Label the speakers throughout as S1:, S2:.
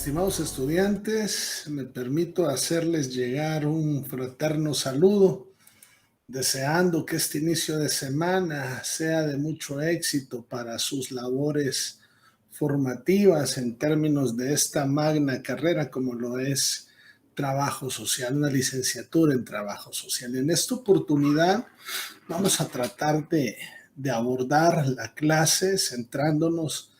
S1: Estimados estudiantes, me permito hacerles llegar un fraterno saludo, deseando que este inicio de semana sea de mucho éxito para sus labores formativas en términos de esta magna carrera como lo es trabajo social, una licenciatura en trabajo social. En esta oportunidad vamos a tratar de abordar la clase centrándonos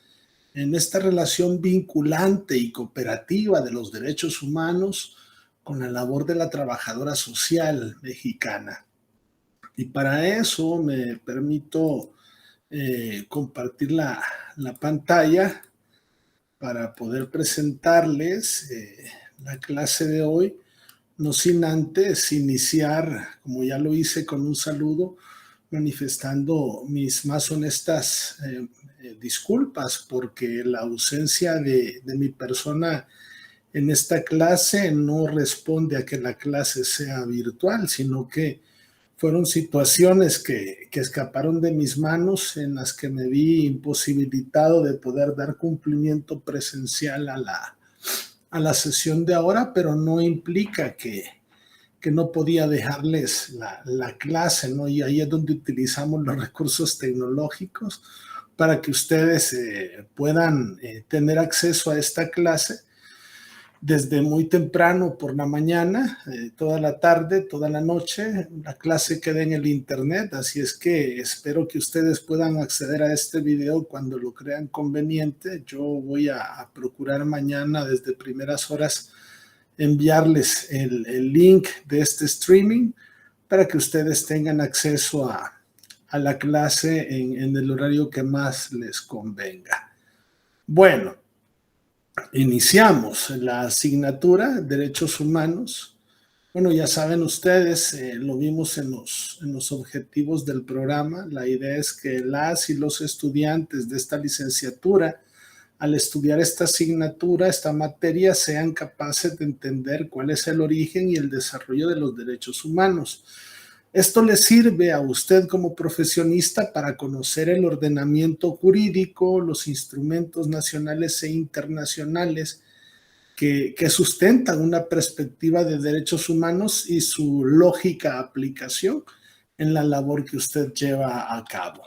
S1: en esta relación vinculante y cooperativa de los derechos humanos con la labor de la trabajadora social mexicana. Y para eso me permito compartir la pantalla para poder presentarles la clase de hoy, no sin antes iniciar, como ya lo hice, con un saludo, manifestando mis más honestas disculpas porque la ausencia de mi persona en esta clase no responde a que la clase sea virtual, sino que fueron situaciones que escaparon de mis manos en las que me vi imposibilitado de poder dar cumplimiento presencial a la sesión de ahora, pero no implica que no podía dejarles la clase, ¿no? Y ahí es donde utilizamos los recursos tecnológicos para que ustedes puedan tener acceso a esta clase desde muy temprano por la mañana, toda la tarde, toda la noche. La clase queda en el internet, así es que espero que ustedes puedan acceder a este video cuando lo crean conveniente. Yo voy a procurar mañana desde primeras horas enviarles el link de este streaming para que ustedes tengan acceso a la clase en el horario que más les convenga. Bueno, iniciamos la asignatura Derechos Humanos. Bueno, ya saben ustedes, lo vimos en los objetivos del programa. La idea es que las y los estudiantes de esta licenciatura, al estudiar esta asignatura, esta materia, sean capaces de entender cuál es el origen y el desarrollo de los derechos humanos. Esto le sirve a usted como profesionista para conocer el ordenamiento jurídico, los instrumentos nacionales e internacionales que sustentan una perspectiva de derechos humanos y su lógica aplicación en la labor que usted lleva a cabo.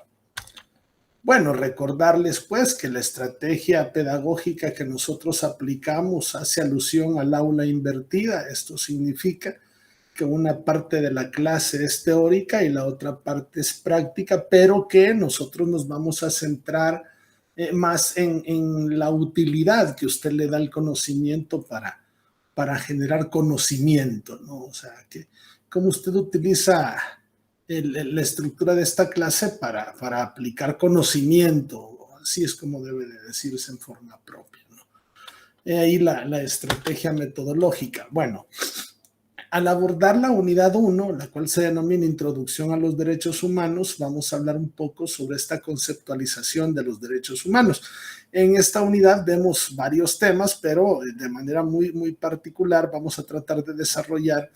S1: Bueno, recordarles pues que la estrategia pedagógica que nosotros aplicamos hace alusión al aula invertida. Esto significa que una parte de la clase es teórica y la otra parte es práctica, pero que nosotros nos vamos a centrar más en la utilidad que usted le da al conocimiento para generar conocimiento, ¿no? O sea, que cómo usted utiliza la estructura de esta clase para aplicar conocimiento, así es como debe de decirse en forma propia, ¿no? Ahí la estrategia metodológica. Bueno, al abordar la unidad 1, la cual se denomina Introducción a los Derechos Humanos, vamos a hablar un poco sobre esta conceptualización de los derechos humanos. En esta unidad vemos varios temas, pero de manera muy particular vamos a tratar de desarrollar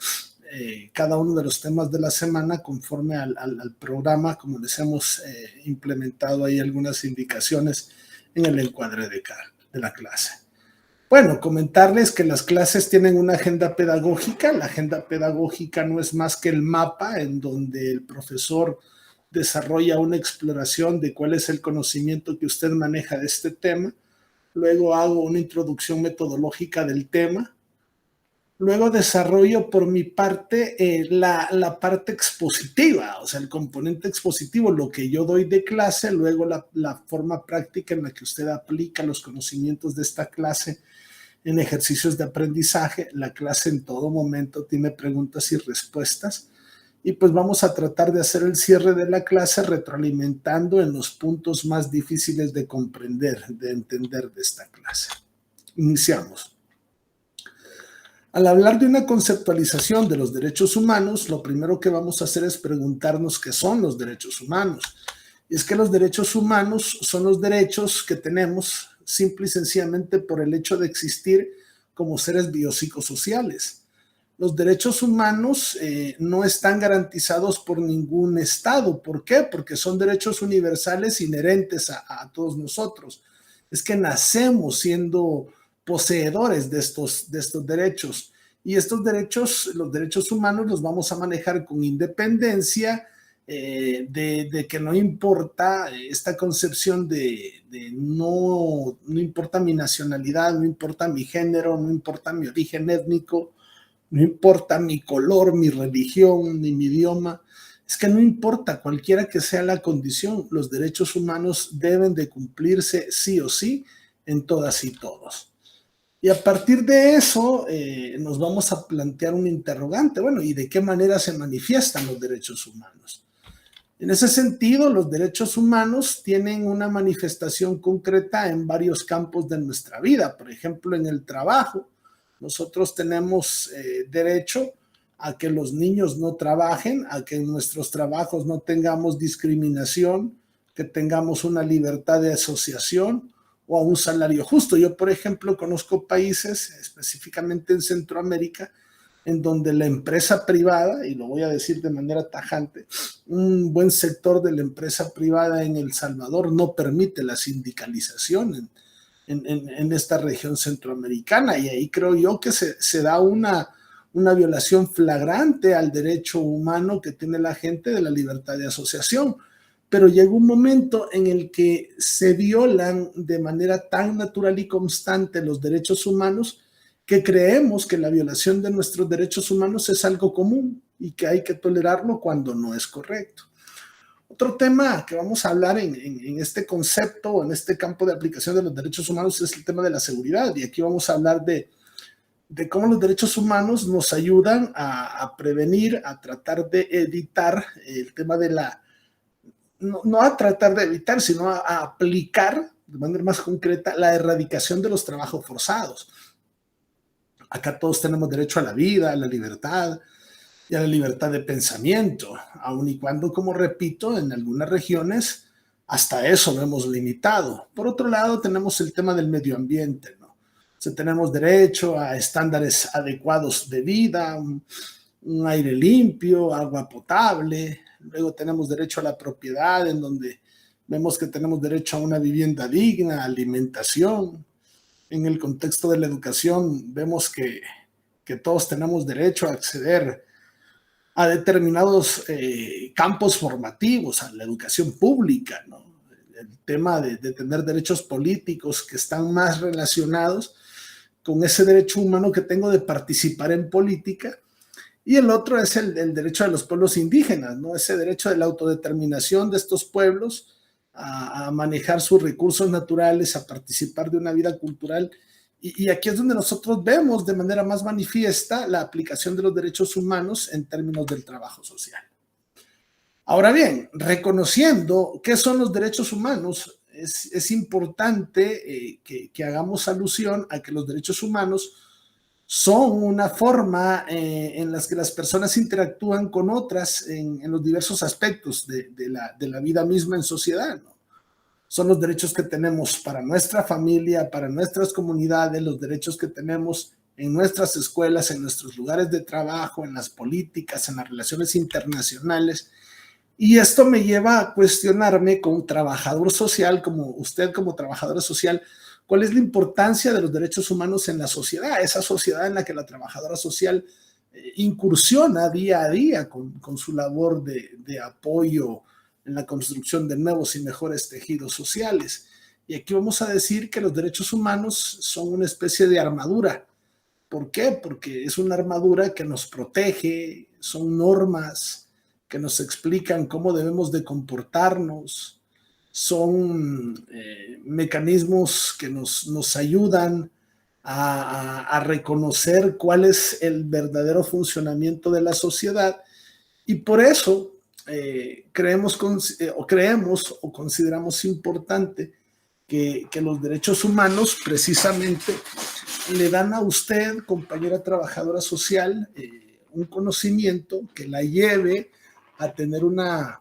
S1: cada uno de los temas de la semana conforme al programa, como les hemos implementado ahí algunas indicaciones en el encuadre de la clase. Bueno, comentarles que las clases tienen una agenda pedagógica. La agenda pedagógica no es más que el mapa en donde el profesor desarrolla una exploración de cuál es el conocimiento que usted maneja de este tema. Luego hago una introducción metodológica del tema. Luego desarrollo por mi parte la parte expositiva, o sea, el componente expositivo, lo que yo doy de clase, luego la forma práctica en la que usted aplica los conocimientos de esta clase en ejercicios de aprendizaje. La clase en todo momento tiene preguntas y respuestas y pues vamos a tratar de hacer el cierre de la clase retroalimentando en los puntos más difíciles de comprender, de entender de esta clase. Iniciamos. Al hablar de una conceptualización de los derechos humanos, lo primero que vamos a hacer es preguntarnos qué son los derechos humanos. Y es que los derechos humanos son los derechos que tenemos simple y sencillamente por el hecho de existir como seres biopsicosociales. Los derechos humanos no están garantizados por ningún Estado. ¿Por qué? Porque son derechos universales inherentes a todos nosotros. Es que nacemos siendo poseedores de estos derechos. Y estos derechos, los derechos humanos, los vamos a manejar con independencia de que no importa esta concepción de no importa mi nacionalidad, no importa mi género, no importa mi origen étnico, no importa mi color, mi religión, ni mi idioma. Es que no importa cualquiera que sea la condición, los derechos humanos deben de cumplirse sí o sí en todas y todos. Y a partir de eso nos vamos a plantear un interrogante, bueno, ¿y de qué manera se manifiestan los derechos humanos? En ese sentido, los derechos humanos tienen una manifestación concreta en varios campos de nuestra vida. Por ejemplo, en el trabajo, nosotros tenemos derecho a que los niños no trabajen, a que en nuestros trabajos no tengamos discriminación, que tengamos una libertad de asociación o a un salario justo. Yo, por ejemplo, conozco países, específicamente en Centroamérica, en donde la empresa privada, y lo voy a decir de manera tajante, un buen sector de la empresa privada en El Salvador no permite la sindicalización en esta región centroamericana, y ahí creo yo que se da una violación flagrante al derecho humano que tiene la gente de la libertad de asociación. Pero llega un momento en el que se violan de manera tan natural y constante los derechos humanos que creemos que la violación de nuestros derechos humanos es algo común y que hay que tolerarlo cuando no es correcto. Otro tema que vamos a hablar en este concepto, en este campo de aplicación de los derechos humanos, es el tema de la seguridad. Y aquí vamos a hablar de cómo los derechos humanos nos ayudan a prevenir, a tratar de evitar el tema de la... No a tratar de evitar, sino a aplicar de manera más concreta la erradicación de los trabajos forzados. Acá todos tenemos derecho a la vida, a la libertad y a la libertad de pensamiento, aun y cuando, como repito, en algunas regiones hasta eso lo hemos limitado. Por otro lado, tenemos el tema del medio ambiente, ¿no? O sea, tenemos derecho a estándares adecuados de vida, un aire limpio, agua potable. Luego tenemos derecho a la propiedad, en donde vemos que tenemos derecho a una vivienda digna, alimentación. En el contexto de la educación vemos que todos tenemos derecho a acceder a determinados campos formativos, a la educación pública, ¿no? El tema de tener derechos políticos que están más relacionados con ese derecho humano que tengo de participar en política. Y el otro es el derecho de los pueblos indígenas, ¿no? Ese derecho de la autodeterminación de estos pueblos a manejar sus recursos naturales, a participar de una vida cultural. Y aquí es donde nosotros vemos de manera más manifiesta la aplicación de los derechos humanos en términos del trabajo social. Ahora bien, reconociendo qué son los derechos humanos, es importante que hagamos alusión a que los derechos humanos son una forma en las que las personas interactúan con otras en los diversos aspectos de la vida misma en sociedad, ¿no? Son los derechos que tenemos para nuestra familia, para nuestras comunidades, los derechos que tenemos en nuestras escuelas, en nuestros lugares de trabajo, en las políticas, en las relaciones internacionales. Y esto me lleva a cuestionarme como trabajador social, como usted como trabajadora social, ¿cuál es la importancia de los derechos humanos en la sociedad? Esa sociedad en la que la trabajadora social incursiona día a día con su labor de apoyo en la construcción de nuevos y mejores tejidos sociales. Y aquí vamos a decir que los derechos humanos son una especie de armadura. ¿Por qué? Porque es una armadura que nos protege, son normas que nos explican cómo debemos de comportarnos, son mecanismos que nos ayudan a reconocer cuál es el verdadero funcionamiento de la sociedad, y por eso creemos o consideramos importante que los derechos humanos precisamente le dan a usted, compañera trabajadora social, un conocimiento que la lleve a tener una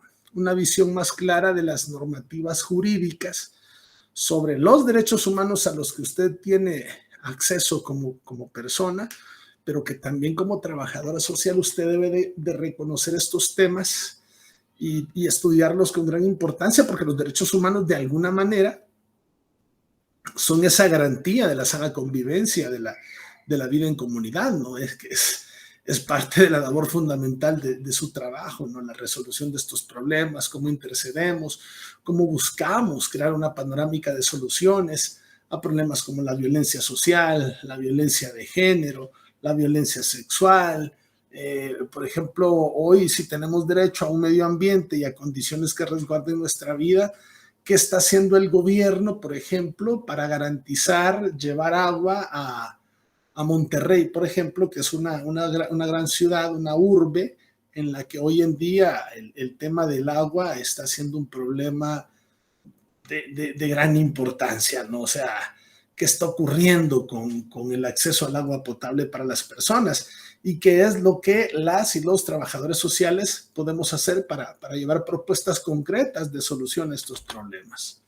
S1: visión más clara de las normativas jurídicas sobre los derechos humanos a los que usted tiene acceso como persona, pero que también como trabajadora social usted debe de reconocer estos temas y estudiarlos con gran importancia, porque los derechos humanos de alguna manera son esa garantía de la sana convivencia, de la vida en comunidad, ¿no? Es que es parte de la labor fundamental de su trabajo, ¿no? La resolución de estos problemas, cómo intercedemos, cómo buscamos crear una panorámica de soluciones a problemas como la violencia social, la violencia de género, la violencia sexual. Por ejemplo, hoy si tenemos derecho a un medio ambiente y a condiciones que resguarden nuestra vida, ¿qué está haciendo el gobierno, por ejemplo, para garantizar llevar agua a Monterrey, por ejemplo, que es una gran ciudad, una urbe, en la que hoy en día el tema del agua está siendo un problema de gran importancia, ¿no? O sea, ¿qué está ocurriendo con el acceso al agua potable para las personas? Y qué es lo que las y los trabajadores sociales podemos hacer para llevar propuestas concretas de solución a estos problemas.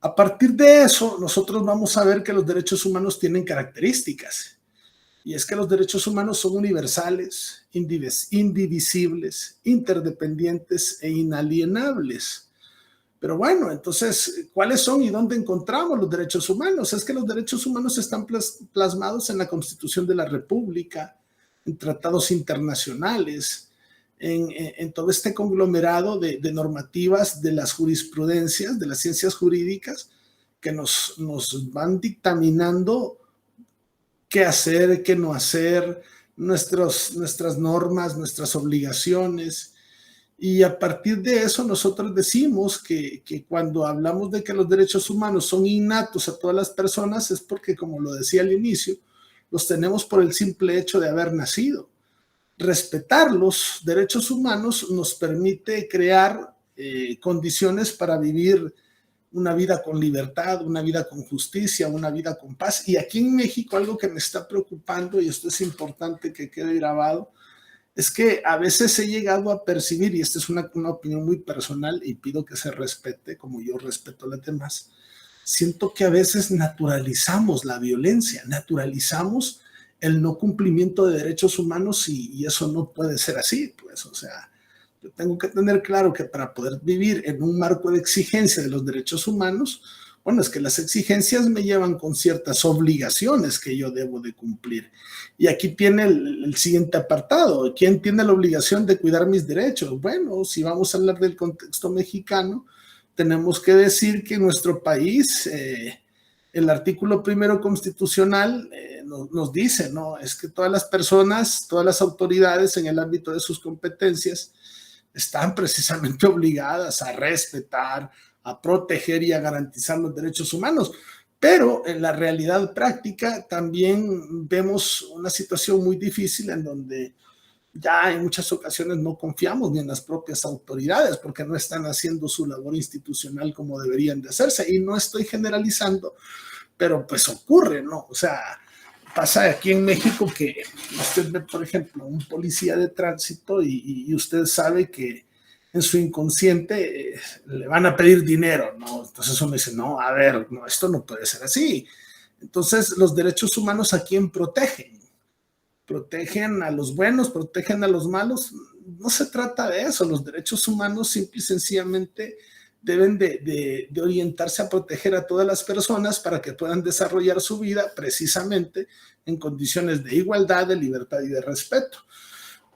S1: A partir de eso, nosotros vamos a ver que los derechos humanos tienen características. Y es que los derechos humanos son universales, indivisibles, interdependientes e inalienables. Pero bueno, entonces, ¿cuáles son y dónde encontramos los derechos humanos? Es que los derechos humanos están plasmados en la Constitución de la República, en tratados internacionales, en todo este conglomerado de normativas de las jurisprudencias, de las ciencias jurídicas, que nos van dictaminando qué hacer, qué no hacer, nuestras normas, nuestras obligaciones. Y a partir de eso nosotros decimos que cuando hablamos de que los derechos humanos son innatos a todas las personas es porque, como lo decía al inicio, los tenemos por el simple hecho de haber nacido. Respetar los derechos humanos nos permite crear condiciones para vivir una vida con libertad, una vida con justicia, una vida con paz. Y aquí en México algo que me está preocupando, y esto es importante que quede grabado, es que a veces he llegado a percibir, y esta es una opinión muy personal y pido que se respete como yo respeto a las demás, siento que a veces naturalizamos la violencia, naturalizamos el no cumplimiento de derechos humanos y eso no puede ser así, pues, o sea, yo tengo que tener claro que para poder vivir en un marco de exigencia de los derechos humanos, bueno, es que las exigencias me llevan con ciertas obligaciones que yo debo de cumplir. Y aquí tiene el siguiente apartado. ¿Quién tiene la obligación de cuidar mis derechos? Bueno, si vamos a hablar del contexto mexicano, tenemos que decir que en nuestro país el artículo primero constitucional nos dice, ¿no? Es que todas las personas, todas las autoridades en el ámbito de sus competencias están precisamente obligadas a respetar, a proteger y a garantizar los derechos humanos. Pero en la realidad práctica también vemos una situación muy difícil en donde ya en muchas ocasiones no confiamos ni en las propias autoridades porque no están haciendo su labor institucional como deberían de hacerse. Y no estoy generalizando, pero pues ocurre, ¿no? O sea, pasa aquí en México que usted ve, por ejemplo, un policía de tránsito y usted sabe que en su inconsciente le van a pedir dinero, ¿no? Entonces uno dice, no, a ver, no, esto no puede ser así. Entonces, los derechos humanos, ¿a quién protegen? ¿Protegen a los buenos? ¿Protegen a los malos? No se trata de eso. Los derechos humanos simple y sencillamente deben de orientarse a proteger a todas las personas para que puedan desarrollar su vida precisamente en condiciones de igualdad, de libertad y de respeto.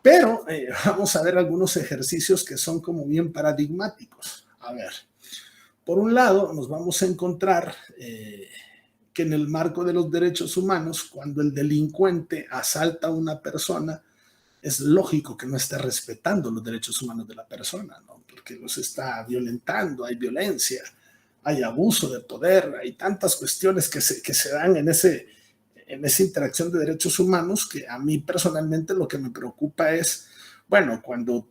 S1: Pero vamos a ver algunos ejercicios que son como bien paradigmáticos. A ver, por un lado nos vamos a encontrar que en el marco de los derechos humanos, cuando el delincuente asalta a una persona, es lógico que no esté respetando los derechos humanos de la persona, ¿no? Porque los está violentando, hay violencia, hay abuso de poder, hay tantas cuestiones que se dan en esa interacción de derechos humanos que a mí personalmente lo que me preocupa es, bueno, cuando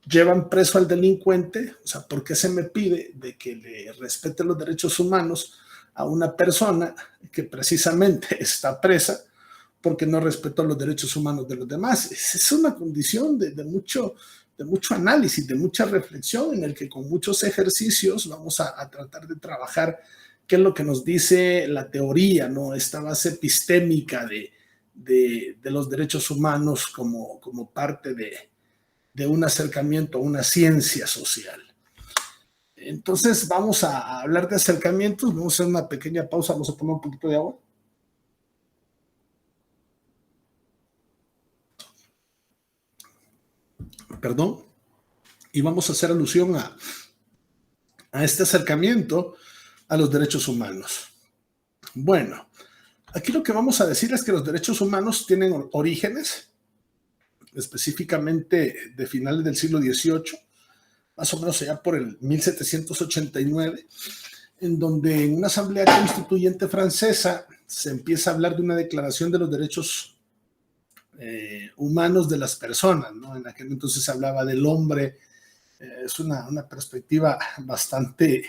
S1: llevan preso al delincuente, o sea, ¿por qué se me pide de que le respete los derechos humanos a una persona que precisamente está presa porque no respetó los derechos humanos de los demás? Es una condición de mucho análisis, de mucha reflexión, en el que con muchos ejercicios vamos a tratar de trabajar qué es lo que nos dice la teoría, ¿no? Esta base epistémica de los derechos humanos como parte de un acercamiento a una ciencia social. Entonces vamos a hablar de acercamientos, vamos a hacer una pequeña pausa, vamos a poner un poquito de agua. Perdón. Y vamos a hacer alusión a este acercamiento a los derechos humanos. Bueno, aquí lo que vamos a decir es que los derechos humanos tienen orígenes, específicamente de finales del siglo XVIII, más o menos allá por el 1789, en donde en una asamblea constituyente francesa se empieza a hablar de una declaración de los derechos humanos de las personas, ¿no? En aquel entonces se hablaba del hombre, es una perspectiva bastante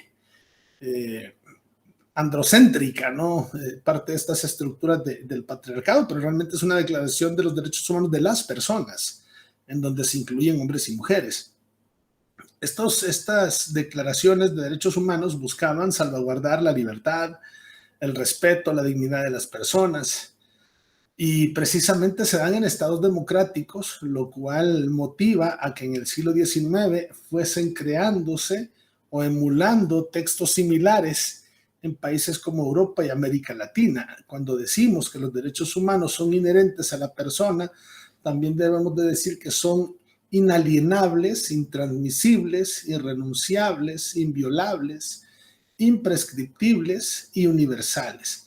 S1: androcéntrica, ¿no? Parte de estas estructuras del patriarcado, pero realmente es una declaración de los derechos humanos de las personas, en donde se incluyen hombres y mujeres. Estas declaraciones de derechos humanos buscaban salvaguardar la libertad, el respeto, la dignidad de las personas, y precisamente se dan en estados democráticos, lo cual motiva a que en el siglo XIX fuesen creándose o emulando textos similares en países como Europa y América Latina. Cuando decimos que los derechos humanos son inherentes a la persona, también debemos de decir que son inalienables, intransmisibles, irrenunciables, inviolables, imprescriptibles y universales.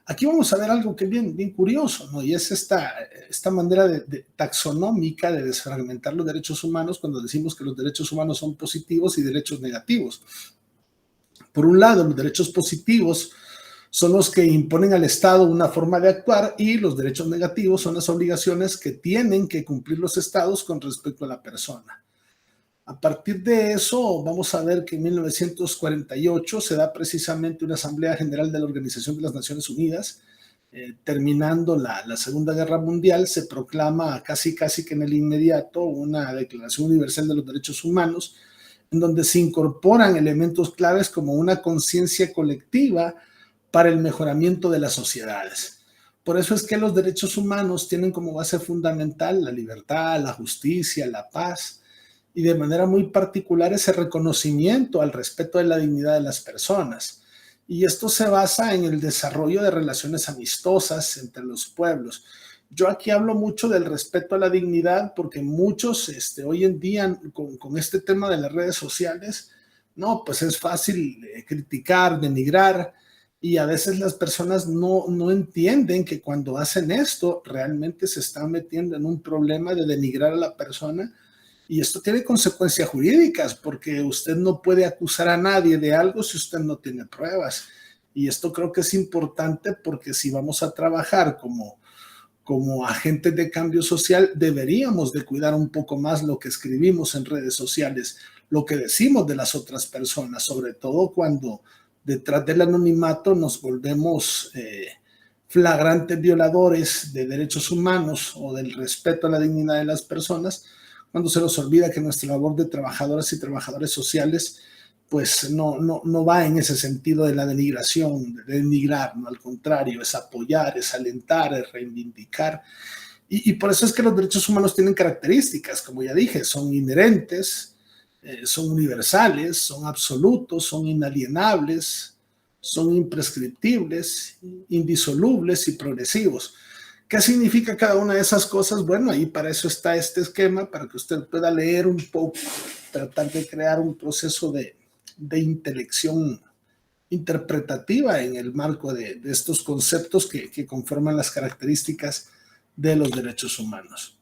S1: Aquí vamos a ver algo que es bien curioso, ¿no? Y es esta manera de taxonómica de desfragmentar los derechos humanos cuando decimos que los derechos humanos son positivos y derechos negativos. Por un lado, los derechos positivos son los que imponen al Estado una forma de actuar y los derechos negativos son las obligaciones que tienen que cumplir los Estados con respecto a la persona. A partir de eso, vamos a ver que en 1948 se da precisamente una Asamblea General de la Organización de las Naciones Unidas. Terminando la Segunda Guerra Mundial, se proclama casi que en el inmediato una Declaración Universal de los Derechos Humanos, en donde se incorporan elementos claves como una conciencia colectiva para el mejoramiento de las sociedades. Por eso es que los derechos humanos tienen como base fundamental la libertad, la justicia, la paz, y de manera muy particular ese reconocimiento al respeto de la dignidad de las personas. Y esto se basa en el desarrollo de relaciones amistosas entre los pueblos. Yo aquí hablo mucho del respeto a la dignidad porque muchos hoy en día con este tema de las redes sociales, no, pues es fácil criticar, denigrar, y a veces las personas no entienden que cuando hacen esto realmente se están metiendo en un problema de denigrar a la persona. Y esto tiene consecuencias jurídicas porque usted no puede acusar a nadie de algo si usted no tiene pruebas. Y esto creo que es importante porque si vamos a trabajar como agentes de cambio social, deberíamos de cuidar un poco más lo que escribimos en redes sociales, lo que decimos de las otras personas, sobre todo cuando detrás del anonimato nos volvemos flagrantes violadores de derechos humanos o del respeto a la dignidad de las personas, cuando se nos olvida que nuestra labor de trabajadoras y trabajadores sociales pues no va en ese sentido de la denigración, de denigrar, no, al contrario, es apoyar, es alentar, es reivindicar. Y por eso es que los derechos humanos tienen características, como ya dije, son inherentes, son universales, son absolutos, son inalienables, son imprescriptibles, indisolubles y progresivos. ¿Qué significa cada una de esas cosas? Bueno, ahí para eso está este esquema, para que usted pueda leer un poco, tratar de crear un proceso de intelección interpretativa en el marco de estos conceptos que conforman las características de los derechos humanos.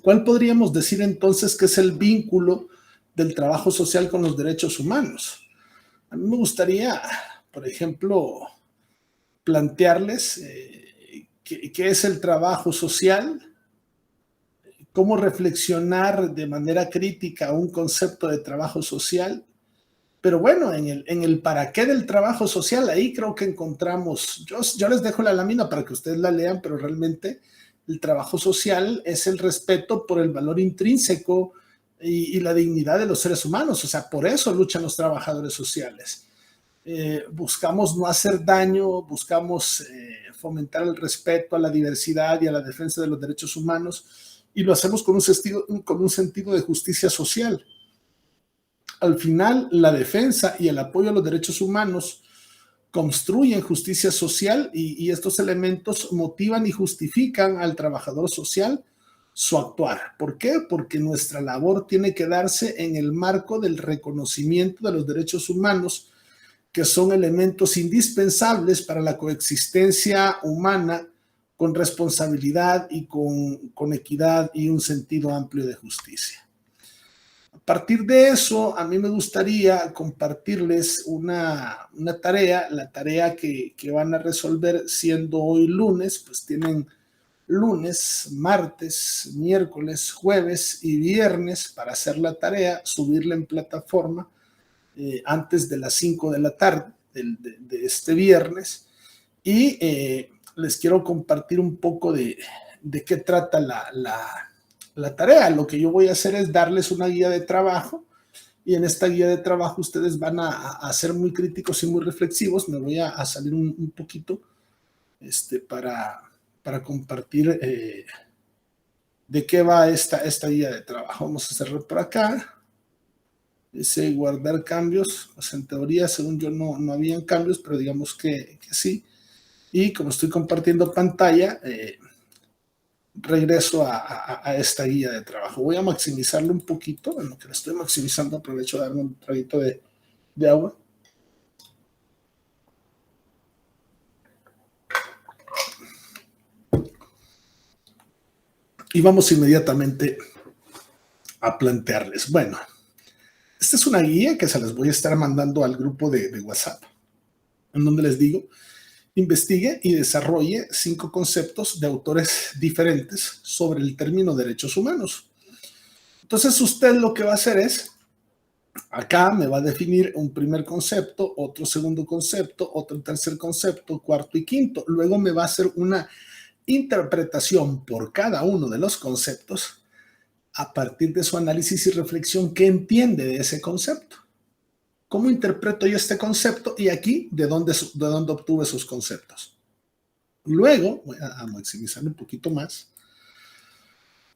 S1: ¿Cuál podríamos decir entonces que es el vínculo del trabajo social con los derechos humanos? A mí me gustaría, por ejemplo, plantearles qué es el trabajo social, cómo reflexionar de manera crítica un concepto de trabajo social. Pero bueno, en el para qué del trabajo social, ahí creo que encontramos, yo les dejo la lámina para que ustedes la lean, pero realmente el trabajo social es el respeto por el valor intrínseco y la dignidad de los seres humanos. O sea, por eso luchan los trabajadores sociales. Buscamos no hacer daño, buscamos fomentar el respeto a la diversidad y a la defensa de los derechos humanos, y lo hacemos con un sentido de justicia social. Al final, la defensa y el apoyo a los derechos humanos construyen justicia social y estos elementos motivan y justifican al trabajador social su actuar. ¿Por qué? Porque nuestra labor tiene que darse en el marco del reconocimiento de los derechos humanos, que son elementos indispensables para la coexistencia humana con responsabilidad y con equidad y un sentido amplio de justicia. A partir de eso, a mí me gustaría compartirles una tarea, la tarea que van a resolver siendo hoy lunes, pues tienen lunes, martes, miércoles, jueves y viernes para hacer la tarea, subirla en plataforma antes de las 5 de la tarde de este viernes y les quiero compartir un poco de qué trata la tarea. Lo que yo voy a hacer es darles una guía de trabajo y en esta guía de trabajo ustedes van a ser muy críticos y muy reflexivos. Me voy a salir un poquito para compartir de qué va esta guía de trabajo. Vamos a hacerlo por acá. Dice guardar cambios. Pues en teoría, según yo, no habían cambios, pero digamos que sí. Y como estoy compartiendo pantalla, regreso a esta guía de trabajo. Voy a maximizarlo un poquito. En lo que lo estoy maximizando, aprovecho de darme un traguito de agua. Y vamos inmediatamente a plantearles. Bueno, esta es una guía que se las voy a estar mandando al grupo de WhatsApp, en donde les digo, investigue y desarrolle 5 conceptos de autores diferentes sobre el término derechos humanos. Entonces usted lo que va a hacer es, acá me va a definir un primer concepto, otro segundo concepto, otro tercer concepto, cuarto y quinto. Luego me va a hacer una interpretación por cada uno de los conceptos a partir de su análisis y reflexión. ¿Qué entiende de ese concepto? ¿Cómo interpreto yo este concepto? Y aquí, ¿de dónde obtuve sus conceptos? Luego, voy a maximizar un poquito más.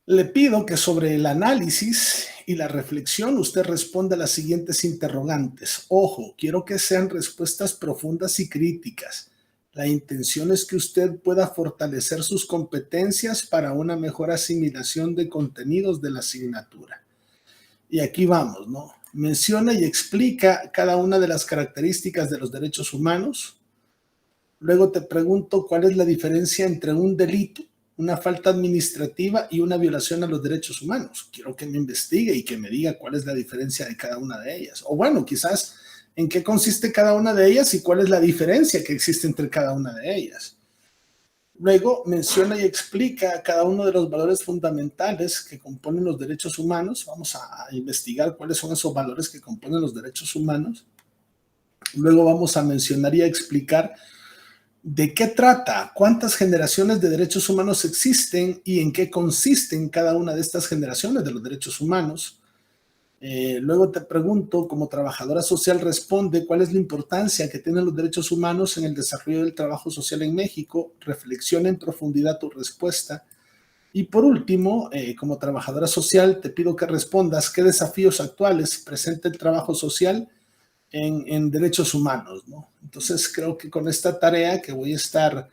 S1: Le pido que sobre el análisis y la reflexión usted responda a las siguientes interrogantes. Ojo, quiero que sean respuestas profundas y críticas. La intención es que usted pueda fortalecer sus competencias para una mejor asimilación de contenidos de la asignatura. Y aquí vamos, ¿no? Menciona y explica cada una de las características de los derechos humanos. Luego te pregunto cuál es la diferencia entre un delito, una falta administrativa y una violación a los derechos humanos. Quiero que me investigue y que me diga cuál es la diferencia de cada una de ellas. O bueno, quizás en qué consiste cada una de ellas y cuál es la diferencia que existe entre cada una de ellas. Luego menciona y explica cada uno de los valores fundamentales que componen los derechos humanos. Vamos a investigar cuáles son esos valores que componen los derechos humanos. Luego vamos a mencionar y a explicar de qué trata, cuántas generaciones de derechos humanos existen y en qué consisten cada una de estas generaciones de los derechos humanos. Luego te pregunto, como trabajadora social, responde cuál es la importancia que tienen los derechos humanos en el desarrollo del trabajo social en México. Reflexiona en profundidad tu respuesta. Y por último, como trabajadora social, te pido que respondas qué desafíos actuales presenta el trabajo social en derechos humanos, ¿no? Entonces creo que con esta tarea que voy a estar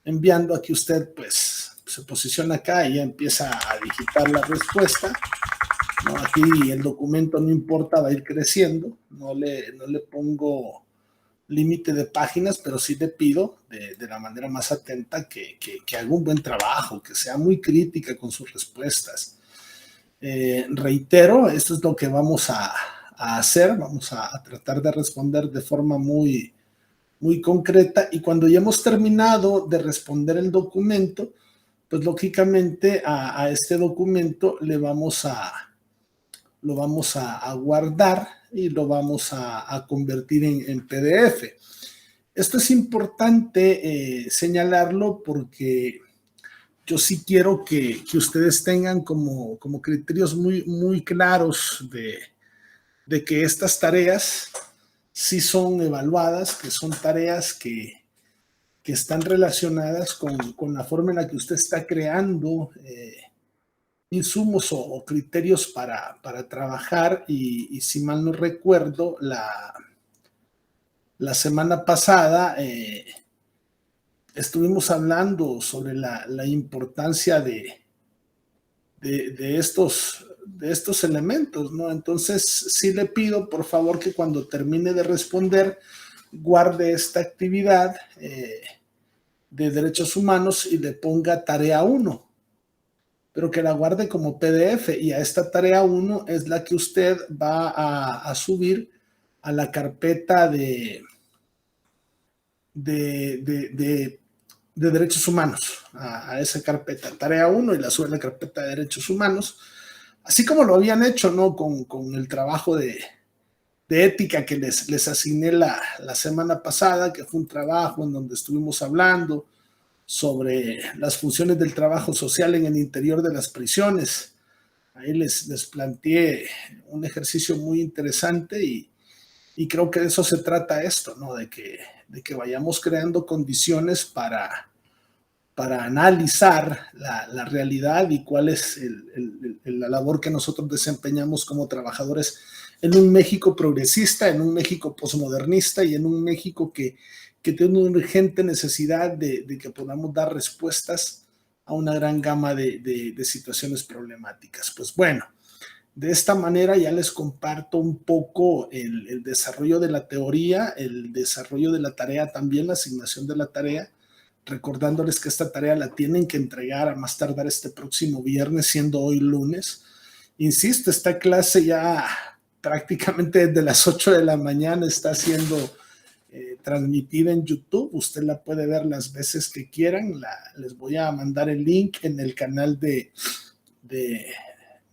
S1: enviando aquí, usted pues se posiciona acá y ya empieza a digitar la respuesta, ¿no? Aquí el documento no importa, va a ir creciendo, no le pongo límite de páginas, pero sí le pido de la manera más atenta que haga un buen trabajo, que sea muy crítica con sus respuestas. Reitero, esto es lo que vamos a hacer, vamos a tratar de responder de forma muy, muy concreta, y cuando ya hemos terminado de responder el documento, pues lógicamente a este documento lo vamos a guardar y lo vamos a convertir en PDF. Esto es importante señalarlo porque yo sí quiero que ustedes tengan como criterios muy, muy claros de que estas tareas sí son evaluadas, que son tareas que están relacionadas con la forma en la que usted está creando insumos o criterios para trabajar y si mal no recuerdo, la semana pasada estuvimos hablando sobre la importancia de estos elementos, ¿no? Entonces, sí le pido, por favor, que cuando termine de responder, guarde esta actividad de derechos humanos y le ponga tarea 1, pero que la guarde como PDF, y a esta tarea 1 es la que usted va a subir a la carpeta de derechos humanos, a esa carpeta, tarea 1, y la sube a la carpeta de derechos humanos, así como lo habían hecho, ¿no? Con el trabajo de ética que les asigné la semana pasada, que fue un trabajo en donde estuvimos hablando sobre las funciones del trabajo social en el interior de las prisiones. Ahí les planteé un ejercicio muy interesante y creo que de eso se trata esto, ¿no? De que vayamos creando condiciones para analizar la realidad y cuál es la labor que nosotros desempeñamos como trabajadores en un México progresista, en un México posmodernista y en un México que tiene una urgente necesidad de que podamos dar respuestas a una gran gama de situaciones problemáticas. Pues bueno, de esta manera ya les comparto un poco el desarrollo de la teoría, el desarrollo de la tarea también, la asignación de la tarea, recordándoles que esta tarea la tienen que entregar a más tardar este próximo viernes, siendo hoy lunes. Insisto, esta clase ya prácticamente desde las 8 de la mañana está siendo transmitida en YouTube. Usted la puede ver las veces que quieran. Les voy a mandar el link en el canal de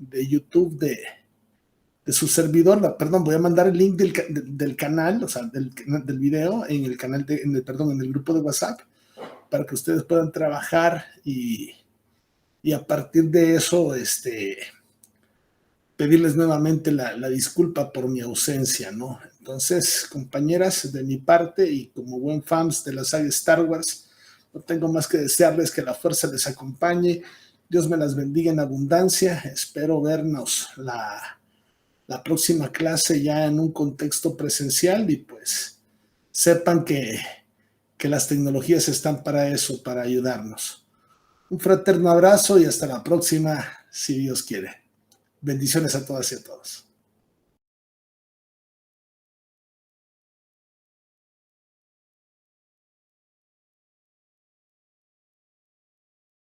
S1: YouTube de su servidor. Perdón, voy a mandar el link del canal, o sea, del video en el canal, en el grupo de WhatsApp, para que ustedes puedan trabajar y a partir de eso, pedirles nuevamente la disculpa por mi ausencia, ¿no? Entonces, compañeras, de mi parte y como buen fans de la saga Star Wars, no tengo más que desearles que la fuerza les acompañe. Dios me las bendiga en abundancia. Espero vernos la próxima clase ya en un contexto presencial y pues sepan que las tecnologías están para eso, para ayudarnos. Un fraterno abrazo y hasta la próxima, si Dios quiere. Bendiciones a todas y a todos.